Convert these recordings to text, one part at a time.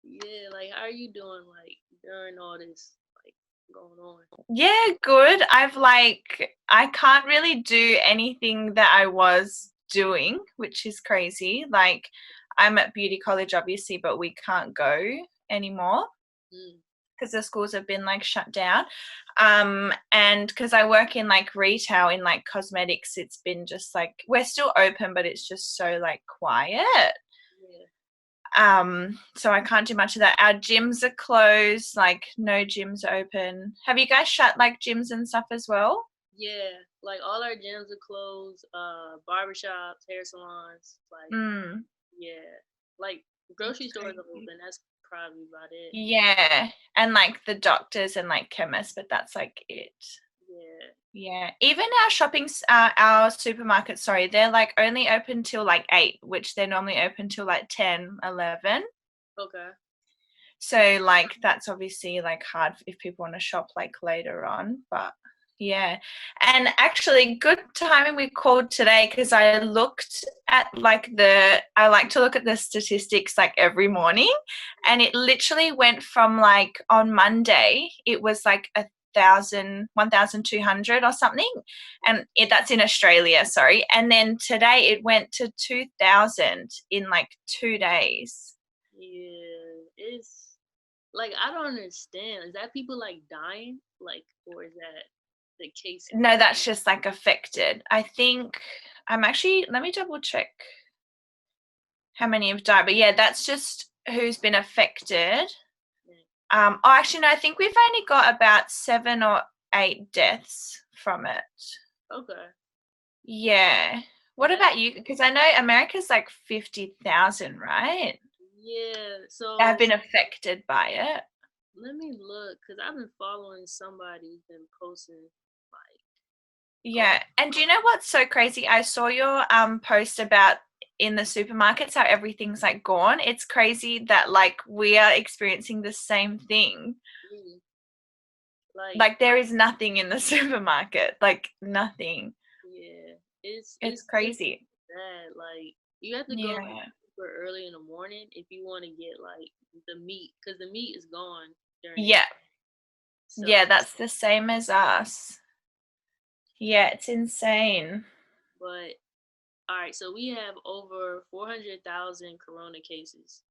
Yeah, like how are you doing like during all this like going on? Yeah, good. I can't really do anything that I was doing, which is crazy. Like, I'm at beauty college, obviously, but we can't go anymore Mm, because the schools have been like shut down. And because I work in like retail in like cosmetics, it's been just like we're still open, but it's just so like quiet. yeah, So I can't do much of that. Our gyms are closed, like no gyms are open. Have you guys shut like gyms and stuff as well? yeah. Like all our gyms are closed. Barbershops, hair salons, like Mm, yeah, like that's grocery stores are crazy. open. That's probably about it. Yeah, and like the doctors and like chemists, but that's like it. Yeah. Yeah, even our our supermarkets, sorry, they're like only open till like 8, which they're normally open till like 10, 11. Okay. So like that's obviously like hard if people want to shop like later on, but yeah. And actually good timing we called today because I looked at like I like to look at the statistics like every morning, and it literally went from like on Monday it was like 1,200 or something, and that's in Australia, sorry, and then today it went to 2,000 in like 2 days. Yeah. It's like I don't understand. Is that people like dying? Like, or is that the cases? No, that's just like affected. I think I'm actually, let me double check how many have died. But yeah, that's just who's been affected. Mm, Oh, actually, no, I think we've only got about 7 or 8 deaths from it. okay. Yeah. And What about you? Because I know America's like 50,000, right? yeah. That have So been affected by it. let me look because I've been following somebody who's been posting like, oh Yeah. And do you know what's so crazy? I saw your post about in the supermarkets how everything's like gone. It's crazy that like we are experiencing the same thing. really? Like, Like there is nothing in the supermarket. Like nothing. yeah, It's it's crazy. bad. Like you have to go like Yeah. super early in the morning if you want to get like the meat because the meat is gone during the Yeah. day. So, Yeah, that's the same as us. Yeah, it's insane. but all right, so we have over 400,000 corona cases.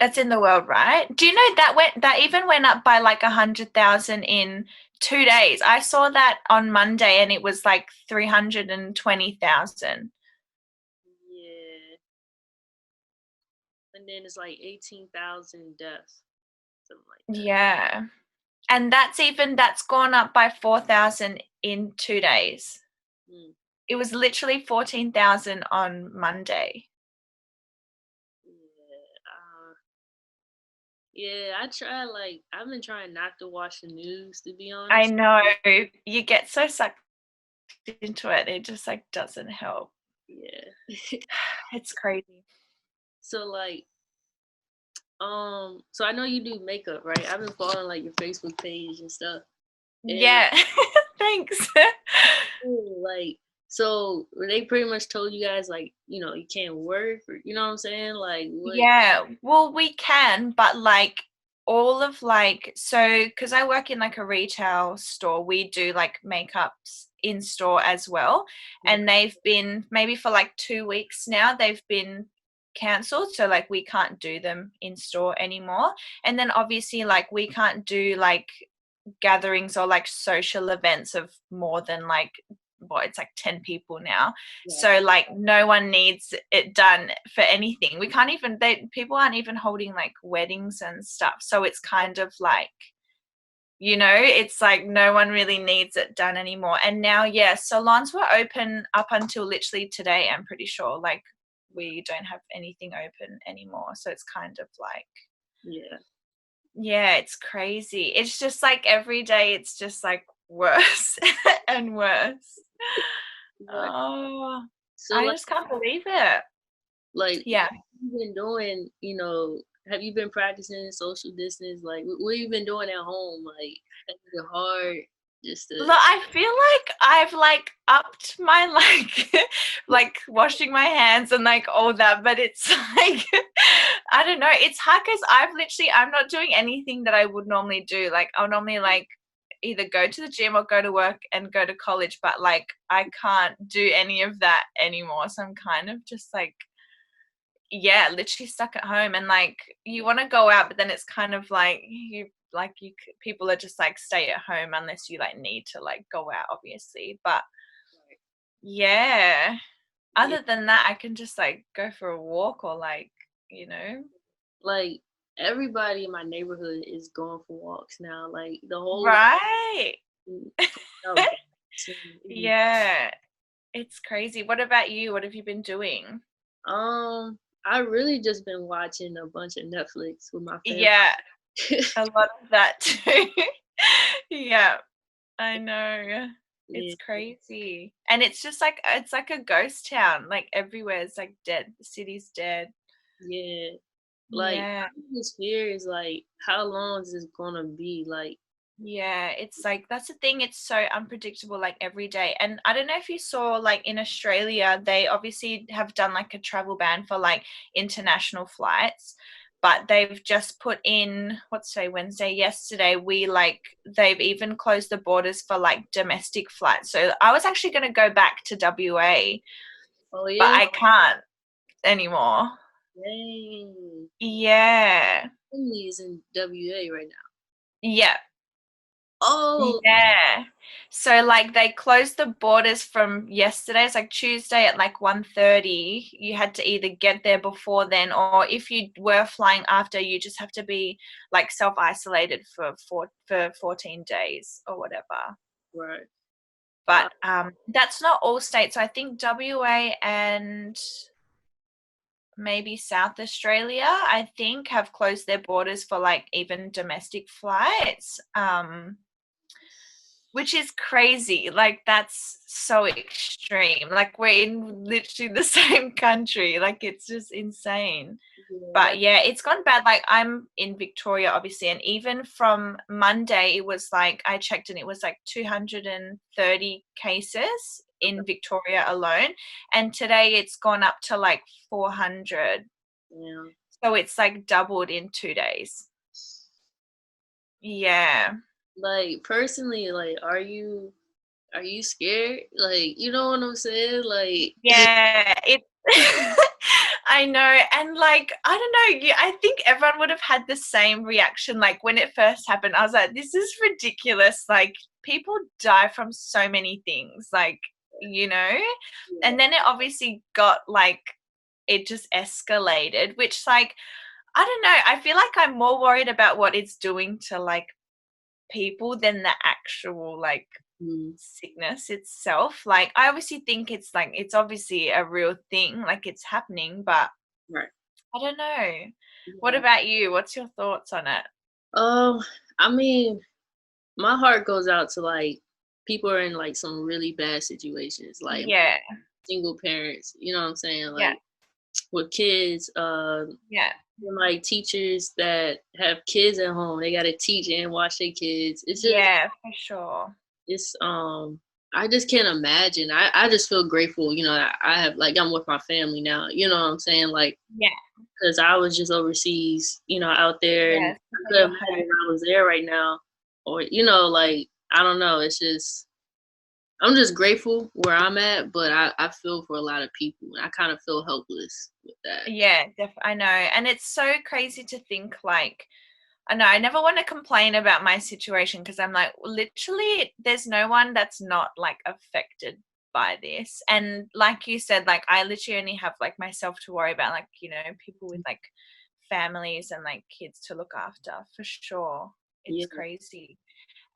That's And in the world, right? Do you know that even went up by like 100,000 in 2 days? I saw that on Monday and it was like 320,000. yeah, and then it's like 18,000 deaths, something like that. Yeah. And that's gone up by 4,000 in 2 days. Mm, It was literally 14,000 on Monday. yeah, yeah. I try like I've been trying not to watch the news to be I honest. know you get so sucked into it. It just like doesn't help. Yeah. It's crazy. So like, so I know you do makeup, right? I've been following like your Facebook page and stuff, and Yeah. Thanks. like, so they pretty much told you guys like, you can't work, or you know what I'm saying? Like, what? Yeah, well, we can, but like all of like, so because I work in like a retail store, we do like makeups in store as well. And they've been maybe for like 2 weeks now, they've been cancelled. So like we can't do them in store anymore. And then obviously, like, we can't do like gatherings or like social events of more than like it's like 10 people now, Yeah, so like no one needs it done for anything. We can't even people aren't even holding like weddings and stuff, so it's kind of like, it's like no one really needs it done anymore. And now, yeah, salons were open up until literally today, I'm pretty sure. Like we don't have anything open anymore, so it's kind of like, yeah. yeah, it's crazy. It's just like every day it's just like worse and worse. Right. Oh, So I like, just can't believe it. what Yeah. you been doing? Have you been practicing social distance? Like, what you been doing at home? Like, is it hard? just to. Look, I feel like I've like upped my like like washing my hands and like all that, but it's like I don't know. It's hard because I'm not doing anything that I would normally do. Like I'll normally like either go to the gym or go to work and go to college, but like I can't do any of that anymore. So I'm kind of just yeah, literally stuck at home. And like you want to go out, but then it's kind of like people are just like stay at home unless you like need to like go out, obviously. But yeah, Yeah, other than that, I can just like go for a walk or like, you know. like everybody in my neighborhood is going for walks now. Like the whole Right. out. Yeah, it's crazy. What about you? What have you been doing? I really just been watching a bunch of Netflix with my family. Yeah, a lot of that too. Yeah, I know. Yeah, It's crazy. And it's like a ghost town. Like everywhere is like dead. The city's dead. yeah. Like Yeah. my biggest fear is like, how long is this gonna be? Like, Yeah, it's like that's the thing, it's so unpredictable like every day. And I don't know if you saw like in Australia, they obviously have done like a travel ban for like international flights, but they've just put in what's today, Wednesday, yesterday, they've even closed the borders for like domestic flights. So I was actually going to go back to WA, oh but yeah, I can't anymore. dang. Yeah. Family is in WA right now. Yeah. Oh, Yeah. So like they closed the borders from yesterday. It's like Tuesday at like 1:30. You had to either get there before then, or if you were flying after, you just have to be like self-isolated for 14 days or whatever. right. But that's not all states. I think WA and maybe South Australia, I think, have closed their borders for like even domestic flights. Which is crazy. Like that's so extreme. Like we're in literally the same country. Like it's just insane. Yeah, But yeah, it's gone bad. Like I'm in Victoria, obviously, and even from Monday, it was like I checked and it was like 230 cases in Victoria alone, and today it's gone up to like 400. yeah. So it's like doubled in 2 days. Yeah. Like personally, like, are you scared? Like, you know what I'm saying? Like, Yeah, it I know, and, like, I don't know, yeah, I think everyone would have had the same reaction, like, when it first happened, I was like, "This is ridiculous," like, people die from so many things, like, you know? yeah. And then it obviously got, like it just escalated, which, like, I don't know, I feel like I'm more worried about what it's doing to, like, people than the actual, like, Mm, sickness itself. Like I obviously think it's like it's obviously a real thing, like it's happening, but right. I don't know. What Yeah. about you? What's your thoughts on it? Um, I mean, my heart goes out to like people are in like some really bad situations, like Yeah, single parents, you know what I'm saying? yeah, Like with kids, yeah, and, like teachers that have kids at home, they gotta teach and watch their kids. It's just yeah, for sure. it's I just can't imagine. I just feel grateful, you know, that I have like I'm with my family now, you know what I'm saying? Like Yeah, because I was just overseas, you know, out there, and yeah. I So couldn't you're imagine home. I was there right now, or you know, like I don't know. It's just I'm just grateful where I'm at, but I feel for a lot of people. I kind of feel helpless with that. Yeah, I know. And it's so crazy to think like I know I never want to complain about my situation because I'm like literally there's no one that's not like affected by this. And like you said, like I literally only have like myself to worry about, like, you know, people with like families and like kids to look after for sure. It's Yeah. crazy.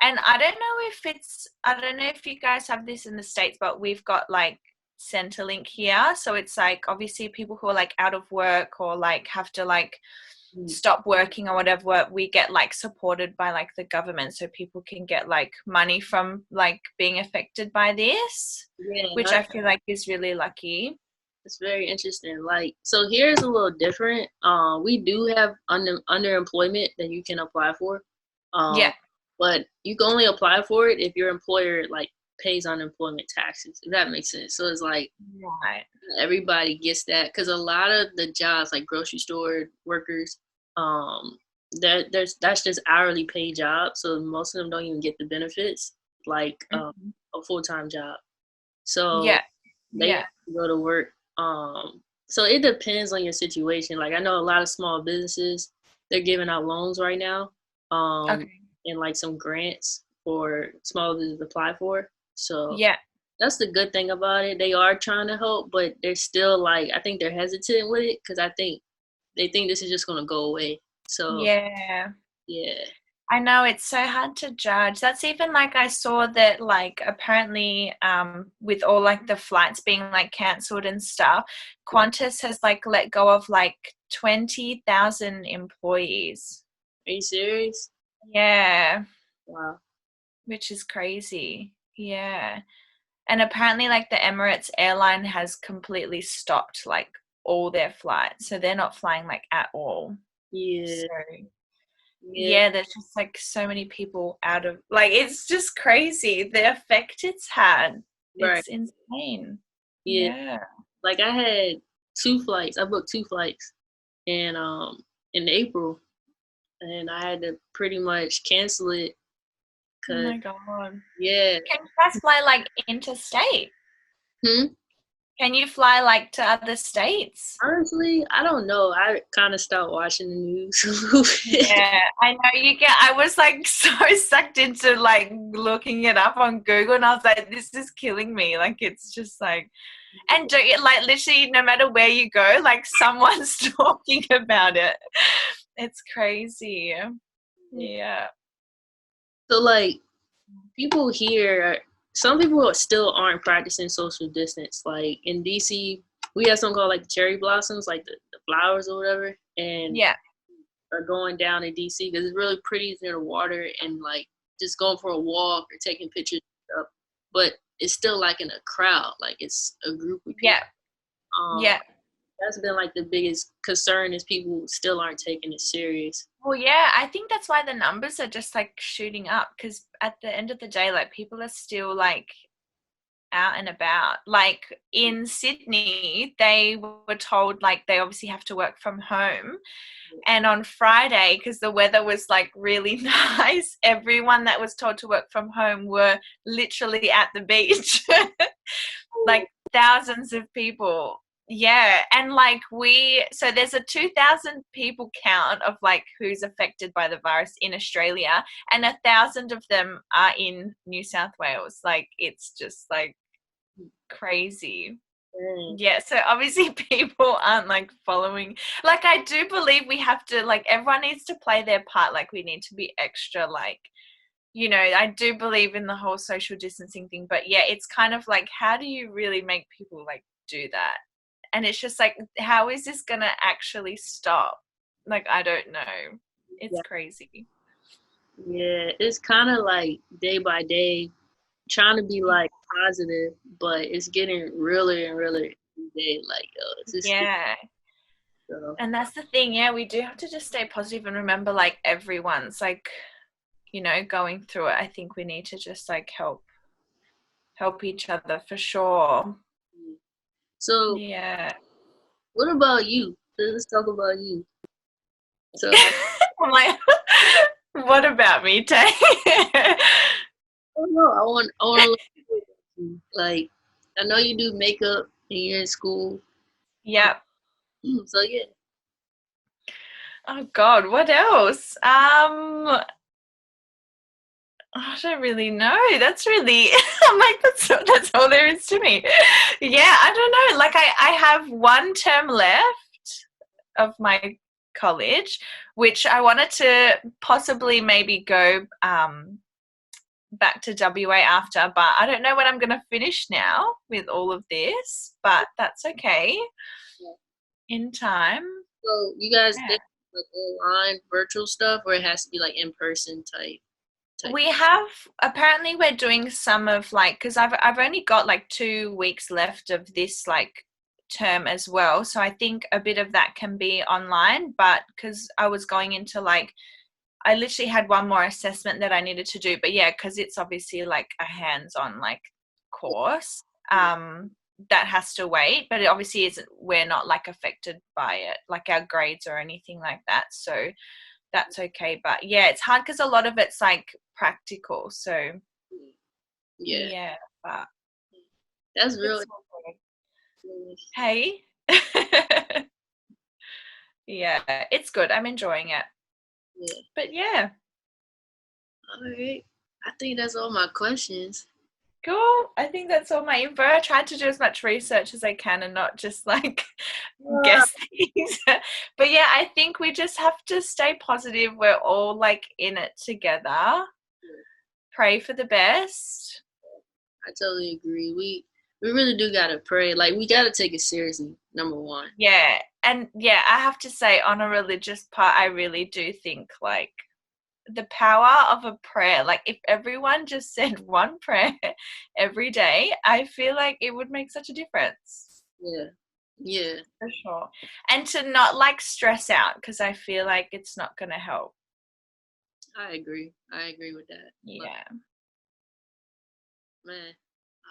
And I don't know if you guys have this in the States, but we've got like Centrelink here. So it's like obviously people who are like out of work or like have to like Mm. stop working or whatever, we get like supported by like the government so people can get like money from like being affected by this, Yeah, which I feel like is really lucky. it's very interesting. Like, so here's a little different. We do have underemployment that you can apply for. Um, Yeah. but you can only apply for it if your employer like pays unemployment taxes, if that makes sense. So it's like Right. everybody gets that, because a lot of the jobs like grocery store workers, that's just hourly paid jobs, so most of them don't even get the benefits like Mhm. a full-time job. So Yeah. they Yeah. have to go to work. So it depends on your situation. Like I know a lot of small businesses, they're giving out loans right now, Okay. and like some grants for small businesses to apply for. So Yeah. that's the good thing about it. They are trying to help, but they're still like, I think they're hesitant with it because I think they think this is just gonna go away. So Yeah. yeah, I know it's so hard to judge. That's even like I saw that like apparently with all like the flights being like cancelled and stuff, Qantas has like let go of like 20,000 employees. are you serious? Yeah, Wow. which is crazy. Yeah. And apparently like the Emirates airline has completely stopped like all their flights. So they're not flying like at all. Yeah, So yeah, yeah, there's just like so many people out of like it's just crazy the effect it's had. right. It's insane. Yeah, Yeah. like I had two flights. I booked two flights, and in April, and I had to pretty much cancel it Oh because my god. yeah. Can you guys fly like interstate? Hmm? Can you fly like to other states? Honestly, I don't know. I kind of stopped watching the news a little bit. Yeah, I know you get. I was like so sucked into like looking it up on Google, and I was like, "This is killing me." Like, it's just like, and do you, like literally, no matter where you go, like someone's talking about it. It's crazy. Yeah. So like people here, some people still aren't practicing social distance. Like in DC, we have something called like the cherry blossoms, like the flowers or whatever, and Yeah. are going down in DC because it's really pretty near the water and like just going for a walk or taking pictures and stuff. But it's still like in a crowd, like it's a group of people. Yeah. Um, Yeah. that's been like the biggest concern is people still aren't taking it serious. Well, yeah, I think that's why the numbers are just like shooting up because at the end of the day, like people are still like out and about. Like in Sydney, they were told like they obviously have to work from home. And on Friday, because the weather was like really nice, everyone that was told to work from home were literally at the beach. Like thousands of people. Yeah. And like so there's a 2,000 people count of like who's affected by the virus in Australia, and 1,000 of them are in New South Wales. Like it's just like crazy. Mm. Yeah, so obviously people aren't like following. Like I do believe we have to like everyone needs to play their part. Like we need to be extra like I do believe in the whole social distancing thing, but yeah, it's kind of like how do you really make people like do that? And it's just like how is this going to actually stop? Like I don't know. It's Yeah, crazy. yeah, it's kind of like day by day, trying to be like positive, but it's getting realer and realer every day. Like, it's just Yeah. so. And that's the thing. Yeah, we do have to just stay positive and remember like everyone's like going through it. I think we need to just like help each other for sure. So, Yeah. what about you? Let's talk about you. So, I'm like, what about me, Tay? I don't know. I want to like. I know you do makeup and you're in school. Yep. So yeah. Oh God, what else? I don't really know. That's really. I'm like that's all there is to me. Yeah, I don't know. Like I have one term left of my college, which I wanted to possibly maybe go back to WA after, but I don't know when I'm going to finish now with all of this, but that's okay in time. So you guys Yeah. did like online virtual stuff, or it has to be like in person type. We have apparently we're doing some of like because I've only got like 2 weeks left of this like term as well, so I think a bit of that can be online, but because I was going into like I literally had one more assessment that I needed to do, but yeah, because it's obviously like a hands-on like course, that has to wait, but it obviously isn't, we're not like affected by it, like our grades or anything like that, so that's okay. But yeah, it's hard because a lot of it's like practical, so Yeah, yeah, but that's really it's all good. Hey. Yeah, it's good. I'm enjoying it. yeah. But yeah, All right. I think that's all my questions. cool. I think that's all my info. I tried to do as much research as I can and not just like Yeah. guess things. But yeah, I think we just have to stay positive. We're all like in it together. Pray for the best. I totally agree. We really do gotta pray. Like we gotta take it seriously. Number one. Yeah. And yeah, I have to say on a religious part, I really do think like the power of a prayer, like if everyone just said one prayer every day, I feel like it would make such a difference. Yeah. Yeah. For sure. And to not like stress out, because I feel like it's not going to help. I agree. I agree with that. But, Yeah. man.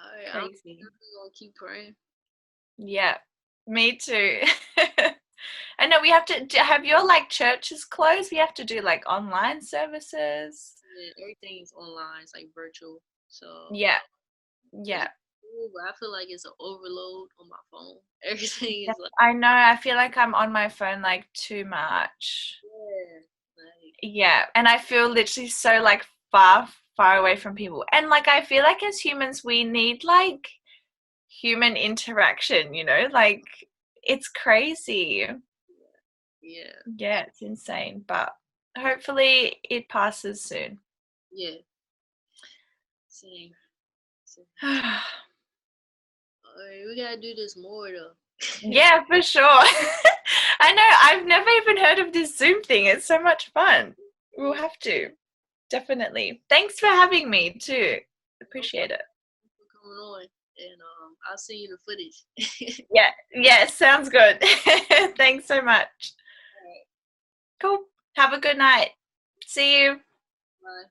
All right. I'm Crazy. gonna keep praying. Yeah. Me too. I know we have to have your like churches closed. We have to do like online services. Yeah, everything's online. It's like virtual. So Yeah. it's Yeah. cool, but I feel like it's an overload on my phone. Everything is like, I know. I feel like I'm on my phone like too much. yeah. Like, Yeah. And I feel literally so like far away from people. And like I feel like as humans we need like human interaction, you know? Like it's crazy. yeah. Yeah, it's insane. But hopefully it passes soon. Yeah. Same. Same. Yeah, All right, we gotta do this more though. for sure. I know. I've never even heard of this Zoom thing. It's so much fun. We'll have to. Definitely. Thanks for having me too. Appreciate it. For coming on, and I'll send you the footage. Yeah. Yeah, sounds good. Thanks so much. All right. Cool. Have a good night. See you. Bye.